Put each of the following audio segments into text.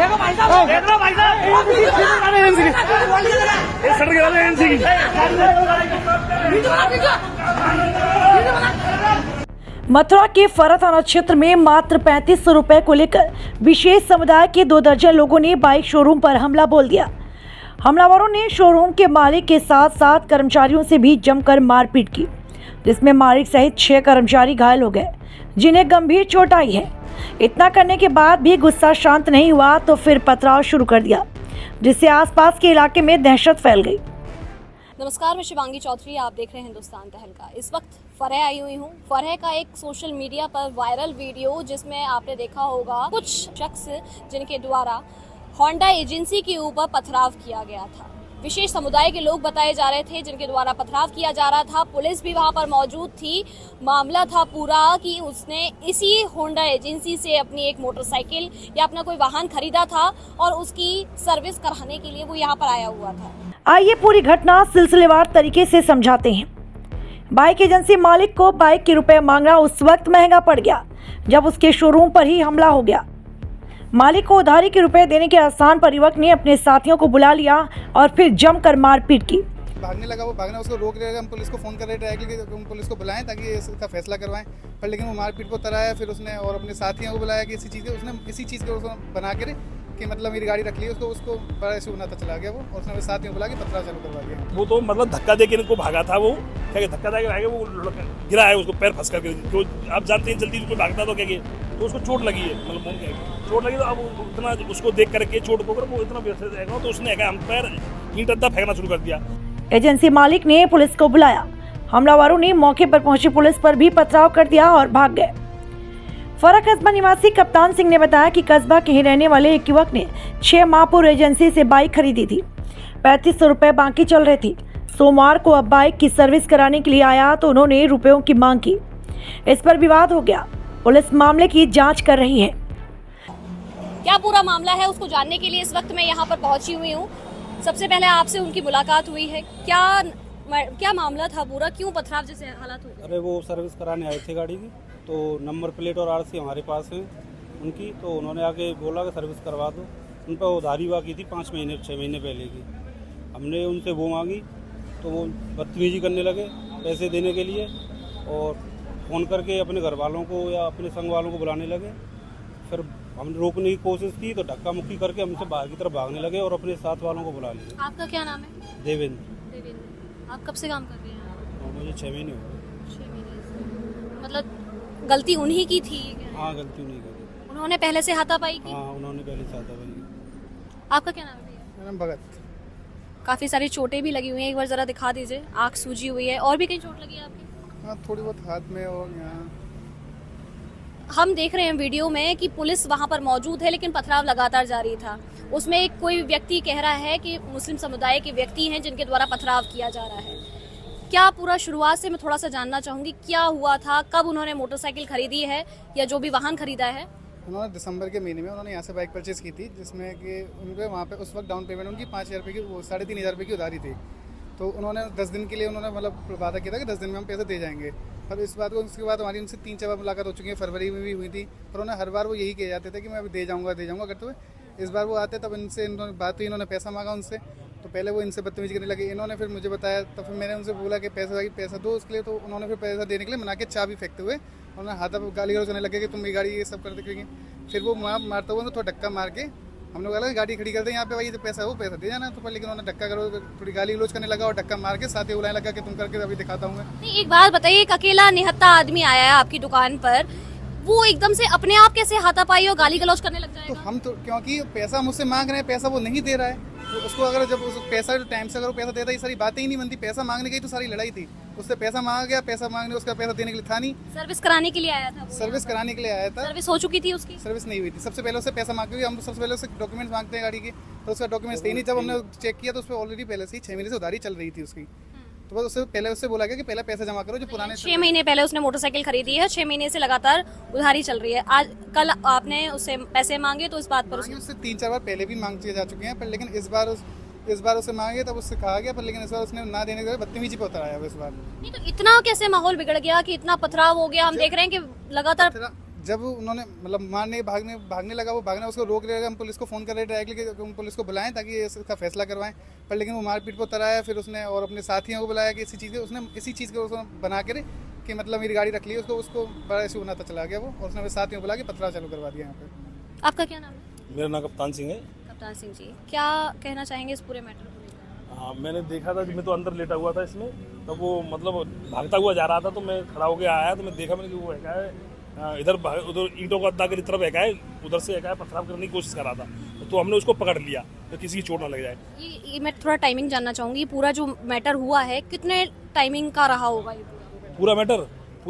देखो भाई साहब, देख लो भाई साहब, मथुरा के फरा थाना क्षेत्र में मात्र 3500 रुपए को लेकर विशेष समुदाय के 2 दर्जन लोगों ने बाइक शोरूम पर हमला बोल दिया। हमलावरों ने शोरूम के मालिक के साथ साथ कर्मचारियों से भी जमकर मारपीट की, जिसमें मालिक सहित 6 कर्मचारी घायल हो गए, जिन्हें गंभीर चोट आई है। इतना करने के बाद भी गुस्सा शांत नहीं हुआ तो फिर पथराव शुरू कर दिया, जिससे आसपास के इलाके में दहशत फैल गई। नमस्कार, मैं शिवांगी चौधरी, आप देख रहे हैं हिंदुस्तान तहलका। इस वक्त फरह आई हुई हूँ। फरह का एक सोशल मीडिया पर वायरल वीडियो जिसमें आपने देखा होगा कुछ शख्स जिनके द्वारा होंडा एजेंसी के ऊपर पथराव किया गया था। विशेष समुदाय के लोग बताए जा रहे थे जिनके द्वारा पथराव किया जा रहा था। पुलिस भी वहां पर मौजूद थी। मामला था पूरा कि उसने इसी होंडा एजेंसी से अपनी एक मोटरसाइकिल या अपना कोई वाहन खरीदा था और उसकी सर्विस कराने के लिए वो यहाँ पर आया हुआ था। आइए पूरी घटना सिलसिलेवार तरीके से समझाते हैं। बाइक एजेंसी मालिक को बाइक के रुपए मांगना उस वक्त महंगा पड़ गया जब उसके शोरूम पर ही हमला हो गया। मालिक को उधारी के रुपए देने के आसान पर युवक ने अपने साथियों को बुला लिया और फिर जमकर मारपीट की। भागने लगा, वो भागना उसको रोक रहे, हम पुलिस को फोन कर रहे थे कि हम पुलिस को बुलाएं ताकि इसका फैसला करवाएं, पर लेकिन वो मारपीट को तराया। फिर उसने और अपने साथियों को बुलाया कि इसी चीज़ के उसको बना के कि मतलब मेरी गाड़ी रख ली, उसको बड़ा ऐसे होना था, चला गया वो, और उसने साथियों को बुला के पथराव चालू करवा दिया। वो तो मतलब धक्का देके इनको भागा था, वो क्या धक्का देके भागे, वो गिरा है, उसको पैर फंस करके। तो आप जानते हैं जल्दी उसको भागता तो क्या तो उसको चोट लगी है, मतलब चोट लगी तो अब इतना उसको देख करके चोट को वो इतना व्यवस्थित रहेगा तो उसने हम पैर ईंट अद्दा फेंकना शुरू कर दिया। एजेंसी मालिक ने पुलिस को बुलाया। हमलावरों ने मौके पर पहुंची पुलिस पर भी पथराव कर दिया और भाग गए। फरा कस्बा निवासी कप्तान सिंह ने बताया कि कस्बा के ही रहने वाले एक युवक ने 6 माह पूर्व एजेंसी से बाइक खरीदी थी। 3500 रुपए बाकी चल रहे थे। सोमवार को अब बाइक की सर्विस कराने के लिए आया तो उन्होंने रुपयों की मांग की। इस पर विवाद हो गया। पुलिस मामले की जांच कर रही है। क्या पूरा मामला है उसको जानने के लिए इस वक्त मैं यहाँ पर पहुंची हुई हूँ। सबसे पहले आपसे उनकी मुलाकात हुई है। क्या मामला था पूरा, क्यों पथराव जैसे हालात हो गए? अरे वो सर्विस कराने आए थे गाड़ी की, तो नंबर प्लेट और आरसी हमारे पास है उनकी, तो उन्होंने आके बोला कि सर्विस करवा दो। उन पर उधारी बाकी थी 5 महीने 6 महीने पहले की। हमने उनसे वो मांगी तो वो बदतमीजी करने लगे पैसे देने के लिए, और फ़ोन करके अपने घर वालों को या अपने संग वालों को बुलाने लगे। फिर हमने रोकने की कोशिश की तो धक्का मुक्की करके हमसे बाहर की तरफ भागने लगे और अपने साथ वालों को बुला लिया। आपका क्या नाम है? देवेंद्र। आप कब से काम कर रहे हैं? मुझे 6 महीने हो गए। 6 महीने से। मतलब गलती उन्हीं की थी? हाँ, गलती उन्हीं की। उन्होंने पहले से हाथापाई की? हाँ, उन्होंने पहले से हाथापाई की। आपका क्या नाम है? मेरा नाम भगत। काफी सारी चोटें भी लगी हुई हैं, एक बार जरा दिखा दीजिए। आँख सूजी हुई है, और भी कहीं चोट लगी है आपकी? हाँ, थोड़ी बहुत हाथ में और यहाँ। हम देख रहे हैं वीडियो में कि पुलिस वहां पर मौजूद है लेकिन पथराव लगातार जारी था। उसमें एक कोई व्यक्ति कह रहा है कि मुस्लिम समुदाय के व्यक्ति हैं जिनके द्वारा पथराव किया जा रहा है। क्या पूरा शुरुआत से मैं थोड़ा सा जानना चाहूंगी, क्या हुआ था, कब उन्होंने मोटरसाइकिल खरीदी है या जो भी वाहन खरीदा है? उन्होंने दिसंबर के महीने में उन्होंने यहाँ से बाइक परचेज की थी, जिसमें कि उनके वहाँ पे उस वक्त डाउन पेमेंट उनकी 5000 रुपये की, वो 3500 रुपये की उधारी थी। तो उन्होंने 10 दिन के लिए उन्होंने मतलब वादा किया था कि 10 दिन में हम पैसे दे जाएंगे। और इस बात को उसके बाद हमारी उनसे 3-4 बार मुलाकात हो चुकी है, फरवरी में भी हुई थी, पर उन्हें हर बार वो यही कह जाते थे कि मैं अभी दे जाऊँगा करते हुए। इस बार वो आते तब इनसे इन्होंने बात हुई, इन्होंने पैसा मांगा उनसे, तो पहले वो इनसे बदतमीजी करने लगे। इन्होंने फिर मुझे बताया, तो फिर मैंने उनसे बोला कि पैसा दो उसके लिए, तो उन्होंने फिर पैसा देने के लिए मना के चाबी फेंकते हुए उन्होंने हाथ गाली गलौज करने लगे कि तुम मेरी गाड़ी ये सब कर देंगे। फिर वो मारते हुए थोड़ा धक्का मार के हम लोग अलग गाड़ी खड़ी कर दें यहाँ पे, भाई तो पैसा वो पैसा दे जाना। तो पर लेकिन उन्होंने धक्का करो, थोड़ी गाली गलौज करने लगा और धक्का मार के साथ ही बुलाने लगा कि तुम करके अभी दिखाता हूँ। नहीं, एक बात बताइए, एक अकेला निहत्था आदमी आया है आपकी दुकान पर, वो एकदम से अपने आप कैसे हाथापाई और गाली गलौज करने लग जाएगा? तो हम तो क्योंकि पैसा मुझसे मांग रहे हैं, पैसा वो नहीं दे रहा है, तो उसको अगर जब उस पैसा टाइम से अगर वो पैसा देता, ये सारी बातें ही नहीं बनती। पैसा मांगने की तो सारी लड़ाई थी, उससे पैसा मांगा गया, पैसा मांगने उसका पैसा देने के लिए था नहीं। सर्विस कराने के लिए आया था? सर्विस कराने के लिए आया था। सर्विस हो चुकी थी उसकी? सर्विस नहीं हुई थी। सबसे पहले उससे पैसा मांगे, हम सबसे पहले उससे डॉक्यूमेंट्स मांगते हैं गाड़ी के, तो उसका डॉक्यूमेंट्स थे नहीं। जब हमने चेक किया तो उस पर ऑलरेडी पहले से ही 6 महीने से उधारी चल रही थी उसकी। तो बस उससे बोला गया कि पहले पैसा जमा करो जो पुराने 6 महीने पहले उसने मोटरसाइकिल खरीदी है, 6 महीने से लगातार उधारी चल रही है। आज कल आपने उससे पैसे मांगे तो इस बात पर उससे 3-4 बार पहले भी मांग जा चुके हैं, पर लेकिन इस बार उससे मांगे तब उससे कहा गया, पर लेकिन इस बार उसने ना देने के बदतमीजी पे उतर आया इस बार। नहीं, तो इतना कैसे माहौल बिगड़ गया कि इतना पथराव हो गया? हम देख रहे हैं कि लगातार जब उन्होंने मतलब भागने लगा, वो भागना उसको रोक रहे, हम पुलिस को फ़ोन कर रहे डायरेक्टली कि हम पुलिस को बुलाएं ताकि इसका फैसला करवाएं, पर लेकिन वो मारपीट पर उतर आया। फिर उसने और अपने साथियों को बुलाया कि इसी चीज़ के उसको बना कर कि मतलब मेरी गाड़ी रख ली, उसको बड़ा इशू होना था, चला गया वो, और उसने अपने साथियों को बुला के पथराव चालू करवा दिया यहाँ पे। आपका क्या नाम है? मेरा नाम कप्तान सिंह है। कप्तान सिंह जी, क्या कहना चाहेंगे इस पूरे मैटर को लेकर? हाँ, मैंने देखा था, मैं तो अंदर लेटा हुआ था इसमें, तब वो मतलब भागता हुआ जा रहा था, तो मैं खड़ा होकर आया तो मैं देखा, मैंने कि वो है इधर उधर ईंटों का अद्दा की तरफ है, उधर से है पथराव करने की कोशिश कर रहा था, तो हमने उसको पकड़ लिया तो किसी की चोट ना लग जाए। ये मैं थोड़ा टाइमिंग जानना चाहूँगी, पूरा जो मैटर हुआ है कितने टाइमिंग का रहा होगा ये पूरा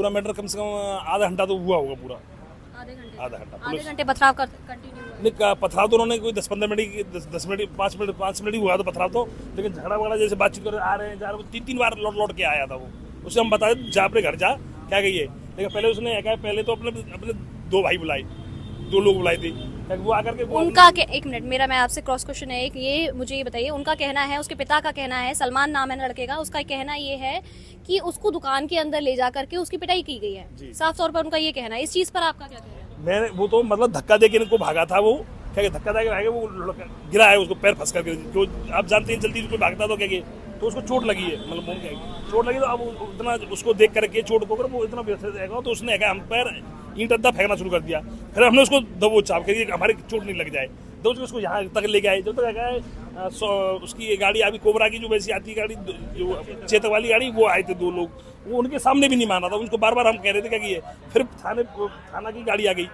मैटर कम से कम आधा घंटा तो हुआ होगा पूरा। आधे घंटे पथराव कंटिन्यू हुआ? नहीं, पथराव तो उन्होंने कोई 10-15 मिनट 5 मिनट ही हुआ था पथराव तो, लेकिन झगड़ा वगड़ा जैसे बातचीत कर आ रहे हैं जा रहे हैं, 3 बार लौट के आया था वो। उसे हम बताए जा अपने घर जा, क्या कहिए, लेकिन पहले उसने कहा, पहले तो अपने 2 भाई बुलाए, 2 लोग बुलाए थे, वो आकर के उनका एक मिनट, मेरा मैं आपसे क्रॉस क्वेश्चन है एक, ये मुझे ये बताइए, उनका कहना है, उसके पिता का कहना है, सलमान नाम है लड़के का, उसका कहना ये है कि उसको दुकान के अंदर ले जा करके उसकी पिटाई की गई है, साफ तौर पर उनका ये कहना है। इस चीज पर आपका क्या कहना है? मैंने वो तो मतलब धक्का देके इनको भागा था, वो क्या धक्का देके भागे, वो गिरा है, उसको पैर फंस करके, जो आप जानते हैं जल्दी कोई भागता तो क्या तो उसको चोट लगी है, मतलब मुंह क्या चोट लगी, तो अब उतना उसको देख करके चोट को वो इतना व्यवस्थित रहेगा, तो उसने कहा हम पैर ईंट अद्दा फेंकना शुरू कर दिया। फिर हमने उसको दबो चाप करिए हमारे चोट नहीं लग जाए, तो उसको यहाँ तक लेके आए, जब तक है उसकी गाड़ी अभी कोबरा की जो वैसी आती है गाड़ी, जो चेतक वाली गाड़ी, वो आए थे 2 लोग, वो उनके सामने भी नहीं माना था, उनको बार हम कह रहे थे क्या कि फिर थाना की गाड़ी आ गई,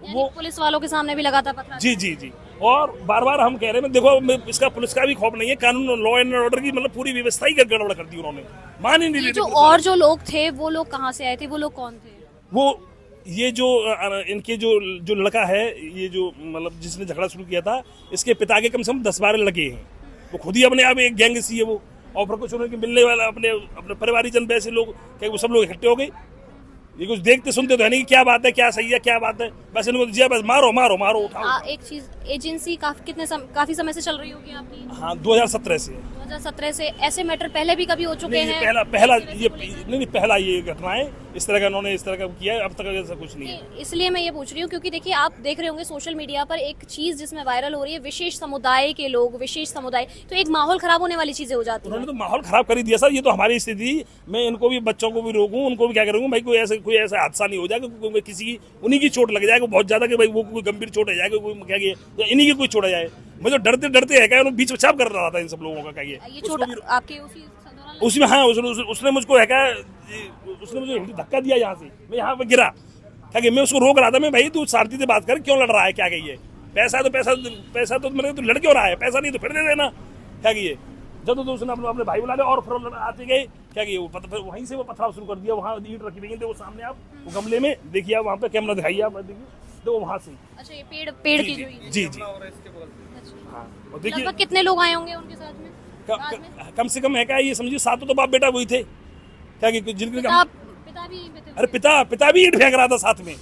वो पुलिस वालों के सामने भी लगा था पथराव? जी, और बार हम कह रहे हैं, देखो इसका पुलिस का भी खौफ नहीं है, कानून लॉ एंड ऑर्डर की मतलब पूरी व्यवस्था ही गड़बड़ कर दी उन्होंने, मान ही नहीं रहे। जो और जो लोग थे वो लोग कहाँ से आए थे, वो लोग कौन थे? वो ये जो इनके जो लड़का है, ये जो मतलब जिसने झगड़ा शुरू किया था, इसके पिता के कम से कम 10-12 लड़के हैं, वो खुद ही अपने आप एक गैंग सी है वो, और फिर कुछ उन्हें मिलने वाला अपने परिवारीजन वैसे लोग, क्या वो सब लोग इकट्ठे हो गए, ये कुछ देखते सुनते तो है नहीं, क्या बात है, क्या सही है, क्या बात है, बस इनको दिया, बस मारो उठाओ। एक चीज, एजेंसी काफी समय से चल रही होगी आपकी? हाँ, 2017 से। 2017 से ऐसे मैटर पहले भी कभी हो चुके हैं? पहला ये घटना है, इस तरह का इन्होंने इस तरह का किया है, अब तक ऐसा कुछ नहीं है। इसलिए मैं ये पूछ रही हूँ क्योंकि देखिए, आप देख रहे होंगे सोशल मीडिया पर एक चीज जिसमें वायरल हो रही है, विशेष समुदाय के लोग, विशेष समुदाय, तो एक माहौल खराब होने वाली चीजें हो जाती है। उन्होंने तो माहौल खराब कर ही दिया सर, ये तो हमारी स्थिति, मैं इनको भी, बच्चों को भी रोकूं, उनको भी क्या करूंगा भाई, कोई ऐसा हादसा नहीं हो जाएगा, किसी उन्हीं की चोट लग जाएगा बहुत ज्यादा, कि भाई वो कोई गंभीर चोट आ जाएगा, कोई क्या तो इन्हीं की कोई चोट आ जाए, मुझे डरते है क्या, बीच बचाव कर रहा था इन सब लोगों का, क्या ये चोट आपके उसमें, हाँ, उसने मुझको है क्या, उसने मुझे धक्का दिया यहाँ से, मैं यहाँ पे गिरा, क्या मैं उसको रोक रहा था, मैं भाई तू शांति से बात कर, क्यों लड़ रहा है, क्या कहिए, पैसा तो मैंने तो लड़ क्यों रहा है, पैसा नहीं तो फिर दे देना, क्या कहिए, जब तो उसने अपने भाई बुला लिया, और फिर आते गए, क्या कहिए, वहीं से वो पथराव शुरू कर दिया, वहाँ ईंट रखी गई थी, वो सामने आप वो गमले में देखिए, आप वहाँ पे कैमरा दिखाइए, आप देखिए, तो वहाँ से। अच्छा, ये पेड़ की जी, हाँ, और देखिए कितने लोग आए होंगे उनके साथ में? कम से कम है क्या, ये समझिए 7 तो बाप बेटा वही थे, क्या जिनके पिता भी? अरे पिता भी ईंट फेंक रहा था साथ में,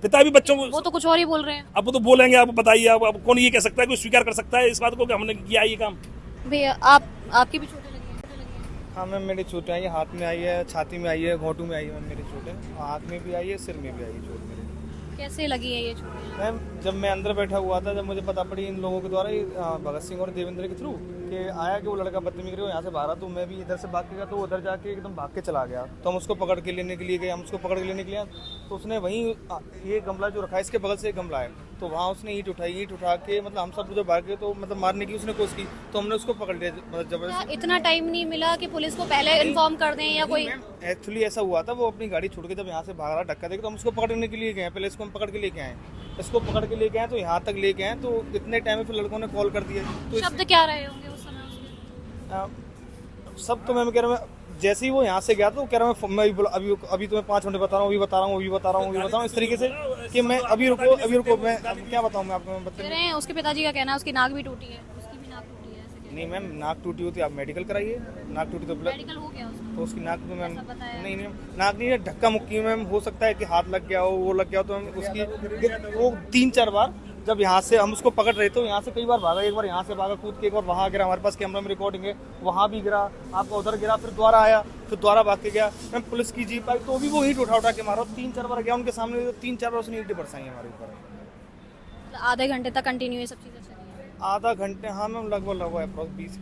पिता भी बच्चों को, वो तो कुछ और ही बोल रहे हैं। अब वो तो बोलेंगे, आप बताइए, अब कौन ये कह सकता है, कोई स्वीकार कर सकता है इस बात को कि हमने किया ये काम? भैया, आपकी भी चोटें लगी हैं? हाँ मैम, मेरी चोटें आई है, हाथ में आई है, छाती में आई है, घोंटू में आई है मैम, मेरी चोटें हाथ में भी आई है, सिर में भी आई है चोट मेरे। कैसे लगी है ये चोट? मैम, जब मैं अंदर बैठा हुआ था, जब मुझे पता पड़ी इन लोगों के द्वारा, भगत सिंह और देवेंद्र के थ्रू कि आया कि वो लड़का बदतमीजी करे, यहाँ से भागा, तो मैं भी इधर से भाग के गया, तो उधर जाके एकदम भाग के चला गया, तो हम उसको पकड़ के लेने के लिए गए, तो उसने वहीं, ये गमला जो रखा है इसके बगल से एक गमला है, तो वहाँ उसने ईंट उठा के, मतलब हम सब जो भाग गए, तो मतलब मारने की उसने कोशिश की, तो हमने उसको पकड़ लिया, मतलब जबरदस्ती। इतना टाइम नहीं मिला कि पुलिस को पहले इन्फॉर्म कर दें या कोई? एक्चुअली ऐसा हुआ था, वो अपनी गाड़ी छोड़ के जब यहाँ से भाग रहा धक्का देके, तो हम उसको पकड़ने के लिए गए, पहले इसको हम पकड़ के लेके आए, तो यहाँ तक लेके आए, तो इतने टाइम में फिर लड़कों ने कॉल कर दिया। तो शब्द क्या रहे होंगे उस समय उसके? सब तो मैं कह रहा हूँ, जैसे ही वो यहाँ से गया तो कह रहा हूँ, मैं अभी तुम्हें 5 मिनट बता रहा हूँ, अभी बता रहा हूँ, इस तरीके से कि मैं अभी रुको, मैं क्या बताऊँ मैं आपको, कह रहे हैं उसके पिताजी का कहना है उसकी नाक भी टूटी है, उसकी भी नाक टूटी है, ऐसे नहीं मैम, नाक टूटी होती है आप मेडिकल कराइए, नाक टूटी तो मेडिकल हो गया उसका, तो उसकी नाक में मैम नहीं, नाक नहीं है, धक्का मुक्की मैम हो सकता है कि हाथ लग गया हो, वो लग गया हो, तो मैम उसकी वो 3-4 बार जब यहाँ से हम उसको पकड़ रहे थे, यहाँ से कई बार भागा, एक बार यहाँ से भागा कूद के, एक बार वहाँ गिरा, हमारे पास कैमरा में रिकॉर्डिंग है, वहाँ भी गिरा, आपका उधर गिरा, फिर दोबारा आया, फिर दोबारा भाग के गया। मैम पुलिस की जीप आई तो भी वो ईंट उठा के मारा, 3-4 बार गया उनके सामने, 3-4 बार उसने ईंटें बरसाई हमारे ऊपर। आधे घंटे तक कंटिन्यू ये सब चीजें चली? आधा घंटे, हाँ मैम, लगभग अप्रॉक्स 20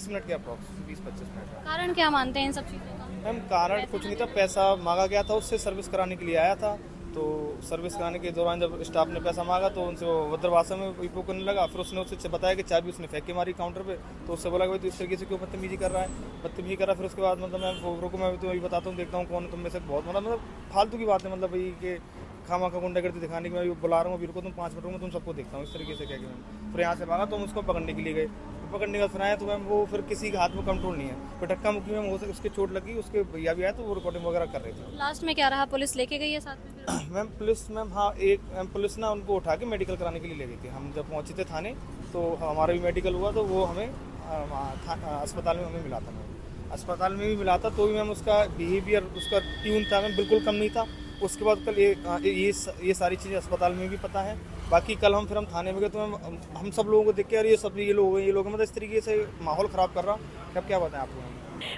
मिनट के अप्रॉक्स 20-25 मिनट। कारण क्या मानते हैं इन सब चीजों का? मैम कारण कुछ नहीं था, पैसा मांगा गया था उससे, सर्विस कराने के लिए आया था, तो सर्विस कराने के दौरान जब स्टाफ ने पैसा मांगा तो उनसे वो भद्र भाषा में विपो करने लगा। फिर उसने उससे बताया कि चाबी उसने फेंक के मारी काउंटर पे, तो उससे बोला कि भाई तो इस तरीके से क्यों बदतमीजी कर रहा है, बदतमीजी कर रहा है। फिर उसके बाद मतलब मैं रुको, मैं तो वही बताता हूँ, देखता हूँ कौन तुम में से बहुत मतलब फालतू की बात है, मतलब भाई कि खामा का गुंडागर्दी दिखाने की, मैं बुला रहा हूँ, अभी रुको तुम 5 मिनट में तुम सबको देखता हूँ, इस तरीके से क्या कि मैम। फिर यहाँ से भागा तो हम उसको पकड़ने के लिए गए, पकड़ने का फिर आया तो मैम वो फिर किसी के हाथ में कंट्रोल नहीं है, फिर धक्का मुक्की में हो सके उसके चोट लगी, उसके भैया भी आए तो वो रिकॉर्डिंग वगैरह कर रहे थे। लास्ट में क्या रहा, पुलिस लेके गई है साथ में फिर? मैम पुलिस, मैम हाँ, एक पुलिस ना उनको उठा के मेडिकल कराने के लिए ले गई थी। हम जब पहुँचे थे थाने तो हमारा भी मेडिकल हुआ, तो वो हमें अस्पताल में हमें मिला था। मैम अस्पताल में भी मिला था तो भी मैम उसका बिहेवियर, उसका ट्यून था मैम बिल्कुल कम नहीं था। उसके बाद कल ये सारी चीज़ें अस्पताल में भी पता है। बाकी कल हम थाने में गए तो हम सब लोगों को देख के, यार ये लोग मतलब इस तरीके से माहौल ख़राब कर रहा, अब क्या बताएं आपको।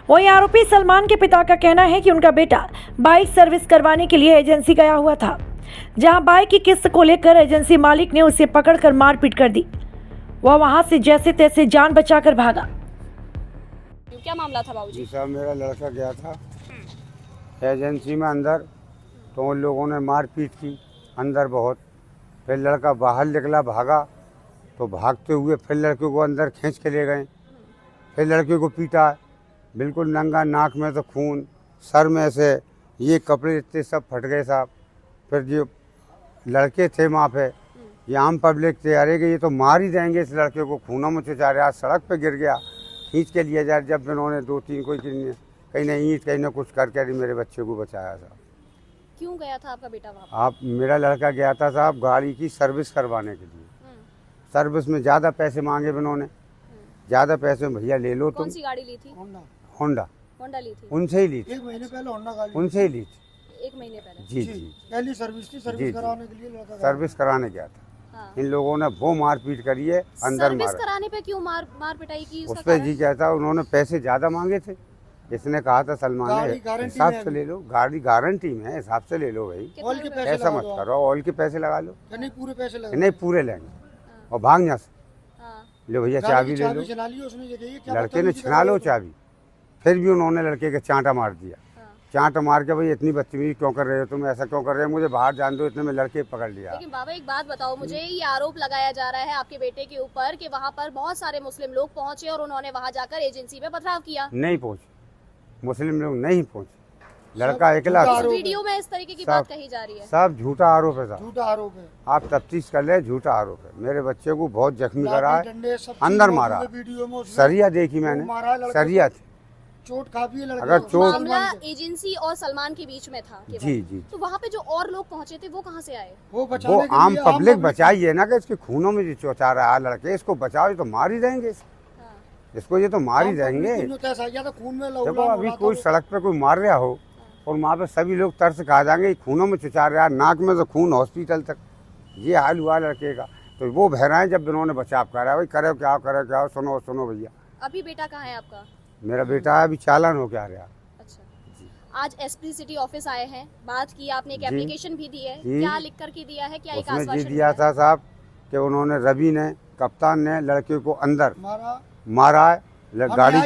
वहीं आरोपी सलमान के पिता का कहना है कि उनका बेटा बाइक सर्विस करवाने के लिए एजेंसी गया हुआ था, जहां बाइक की किस्त को लेकर एजेंसी मालिक ने उसे पकड़कर मारपीट कर दी। वह वहां से जैसे तैसे जान बचाकर भागा। क्या मामला था बाबूजी? जी साहब, मेरा लड़का गया था एजेंसी में अंदर, तो उन लोगों ने मारपीट की अंदर बहुत। फिर लड़का बाहर निकला, भागा, तो भागते हुए फिर लड़के को अंदर खींच के ले गए। फिर लड़के को पीटा, बिल्कुल नंगा, नाक में तो खून, सर में से ये कपड़े इतने सब फट गए साहब। फिर जो लड़के थे वहाँ पे, ये आम पब्लिक थे, अरे कि ये तो मार ही देंगे इस लड़के को, खूनों में चुचा रहा, सड़क पे गिर गया, खींच के लिया जाए। जब इन्होंने 2-3 कोई कहीं न ईंट कहीं न कुछ करके मेरे बच्चे को बचाया साहब। क्यों गया था आपका बेटा वहाँ? आप मेरा लड़का गया था साहब गाड़ी की सर्विस करवाने के लिए। सर्विस में ज़्यादा पैसे मांगे इन्होंने, ज़्यादा पैसे में भैया ले लो तुम। कौन सी गाड़ी ली थी? होंडा ली थी। उनसे ही ली थी, 1 महीने पहले होंडा गाड़ी उनसे ही ली थी। 1 महीने पहले? जी जी, पहली सर्विस थी, सर्विस कराने के लिए लड़का गया। सर्विस कराने गया था। हाँ। इन लोगों ने वो मारपीट करी है, अंदर सर्विस मारा। कराने पे क्यों मार पिटाई की? उस पर जी कहता, उन्होंने पैसे ज़्यादा मांगे थे। इसने कहा था सलमान ने, हिसाब से ले लो, गाड़ी गारंटी में है, हिसाब से ले लो भाई, ऑयल के पैसे ऐसा मत करो, ऑयल के पैसे लगा लो। नहीं पूरे पैसे लगा, नहीं पूरे लेंगे और भाग यहाँ से। लो भैया चाबी ले लो। लड़के ने छिना लो चाबी, फिर भी उन्होंने लड़के के चांटा मार दिया। चांटा मार के, भाई इतनी बदतमीजी क्यों कर रहे हो तुम, ऐसा क्यों कर रहे हो, मुझे बाहर जान दो, इतने में लड़के पकड़ लिया। लेकिन बाबा एक बात बताओ मुझे, ये आरोप लगाया जा रहा है आपके बेटे के ऊपर कि वहाँ पर बहुत सारे मुस्लिम लोग पहुँचे और उन्होंने वहाँ जाकर एजेंसी में पथराव किया। नहीं पहुँचे, मुस्लिम लोग नहीं पहुँचे, लड़का अकेला। वीडियो में इस तरीके की बात कही जा रही है। सब झूठा आरोप है, झूठा आरोप है। आप तफ्तीश कर ले, झूठा आरोप है। मेरे बच्चे को बहुत जख्मी करा है, अंदर मारा, सरिया देखी मैंने, सरिया थी, चोट काफी है। अगर चोट, मामला एजेंसी और सलमान के बीच में था जी जी, तो वहाँ पे जो और लोग पहुँचे थे वो कहाँ से आए? वो आम पब्लिक बचाइए ना, कि इसके खूनों में जो चौचा रहा है लड़के, इसको बचाओ, तो मार ही देंगे इसको, ये तो मार ही देंगे। देखो अभी कोई सड़क पे कोई मार रहा हो और वहाँ पे सभी लोग तरस खा जाएंगे, खूनों में चुचा रहा है, नाक में से खून, हॉस्पिटल तक, ये हाल हुआ लड़के का। तो वो बहराएं जब इन्होंने बचाव करा, भाई करे क्या, सुनो सुनो भैया। अभी बेटा कहाँ है आपका? मेरा बेटा अभी चालान हो क्या रहा। अच्छा, आज एसपी सिटी ऑफिस आए हैं, बात की आपने, एक एप्लीकेशन भी दी है, जी, क्या लिख कर के दिया है, क्या एक उसमें आश्वासन दिया था साहब कि उन्होंने, रवि ने, कप्तान ने लड़के को अंदर मारा है, गाड़ी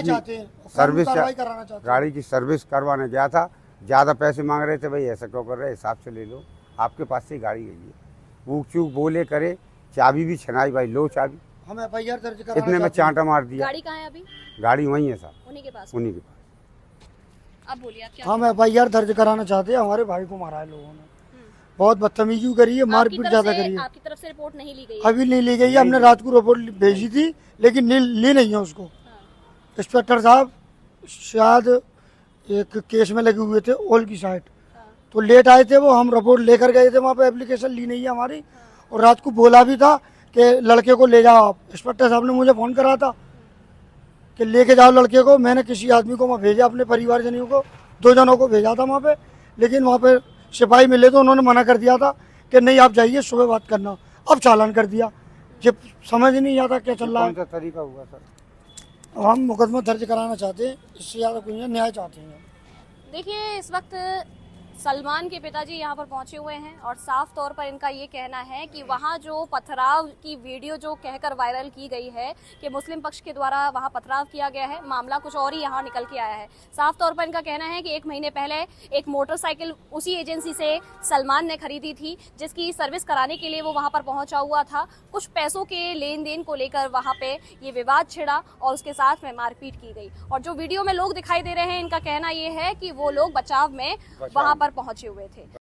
की सर्विस करवाने गया था, ज़्यादा पैसे मांग रहे थे, भाई ऐसा क्यों कर रहे हैं, हिसाब से ले लो, आपके पास से गाड़ी गई है। ऊक चूक बोले करे, चाबी भी छनाई, भाई लो चाबी, हम FIR दर्ज कराना, इतने में चांटा मार दिया। गाड़ी कहाँ है अभी? गाड़ी वहीं है साहब, उन्हीं के पास। उन्हीं के पास। अब बोलिए आप क्या? हम FIR दर्ज कराना चाहते हैं, हमारे भाई को मारा है लोगों ने, बहुत बदतमीजी करी है, मारपीट ज्यादा करी है। आपकी तरफ से रिपोर्ट नहीं ली गई? अभी नहीं ली गई है, हमने रात को रिपोर्ट भेजी थी लेकिन ली नहीं है उसको। इंस्पेक्टर साहब शायद एक केस में लगे हुए थे ओल की साइड, तो लेट आए थे वो, हम रिपोर्ट लेकर गए थे वहाँ पे, एप्लीकेशन ली नहीं है हमारी, और रात को बोला भी था कि लड़के को ले जाओ आप। इंस्पेक्टर साहब ने मुझे फ़ोन करा था कि लेके जाओ लड़के को, मैंने किसी आदमी को वहाँ भेजा, अपने परिवारजनों को, 2 जनों को भेजा था वहाँ पे, लेकिन वहाँ पे सिपाही मिले तो उन्होंने मना कर दिया था कि नहीं आप जाइए, सुबह बात करना। अब चालान कर दिया। जब समझ नहीं आता क्या चल रहा कौन है। सा तरीका हुआ सर? अब हम मुकदमा दर्ज कराना चाहते हैं, इससे ज़्यादा कुछ नहीं, न्याय चाहते हैं। देखिए इस वक्त सलमान के पिताजी यहाँ पर पहुंचे हुए हैं और साफ तौर पर इनका ये कहना है कि वहाँ जो पथराव की वीडियो जो कहकर वायरल की गई है कि मुस्लिम पक्ष के द्वारा वहाँ पथराव किया गया है, मामला कुछ और ही यहाँ निकल के आया है। साफ तौर पर इनका कहना है कि 1 महीने पहले एक मोटरसाइकिल उसी एजेंसी से सलमान ने खरीदी थी, जिसकी सर्विस कराने के लिए वो वहाँ पर पहुंचा हुआ था। कुछ पैसों के लेन देन को लेकर वहाँ पे ये विवाद छिड़ा और उसके साथ में मारपीट की गई। और जो वीडियो में लोग दिखाई दे रहे हैं, इनका कहना ये है कि वो लोग बचाव में वहाँ पर पहुंचे हुए थे।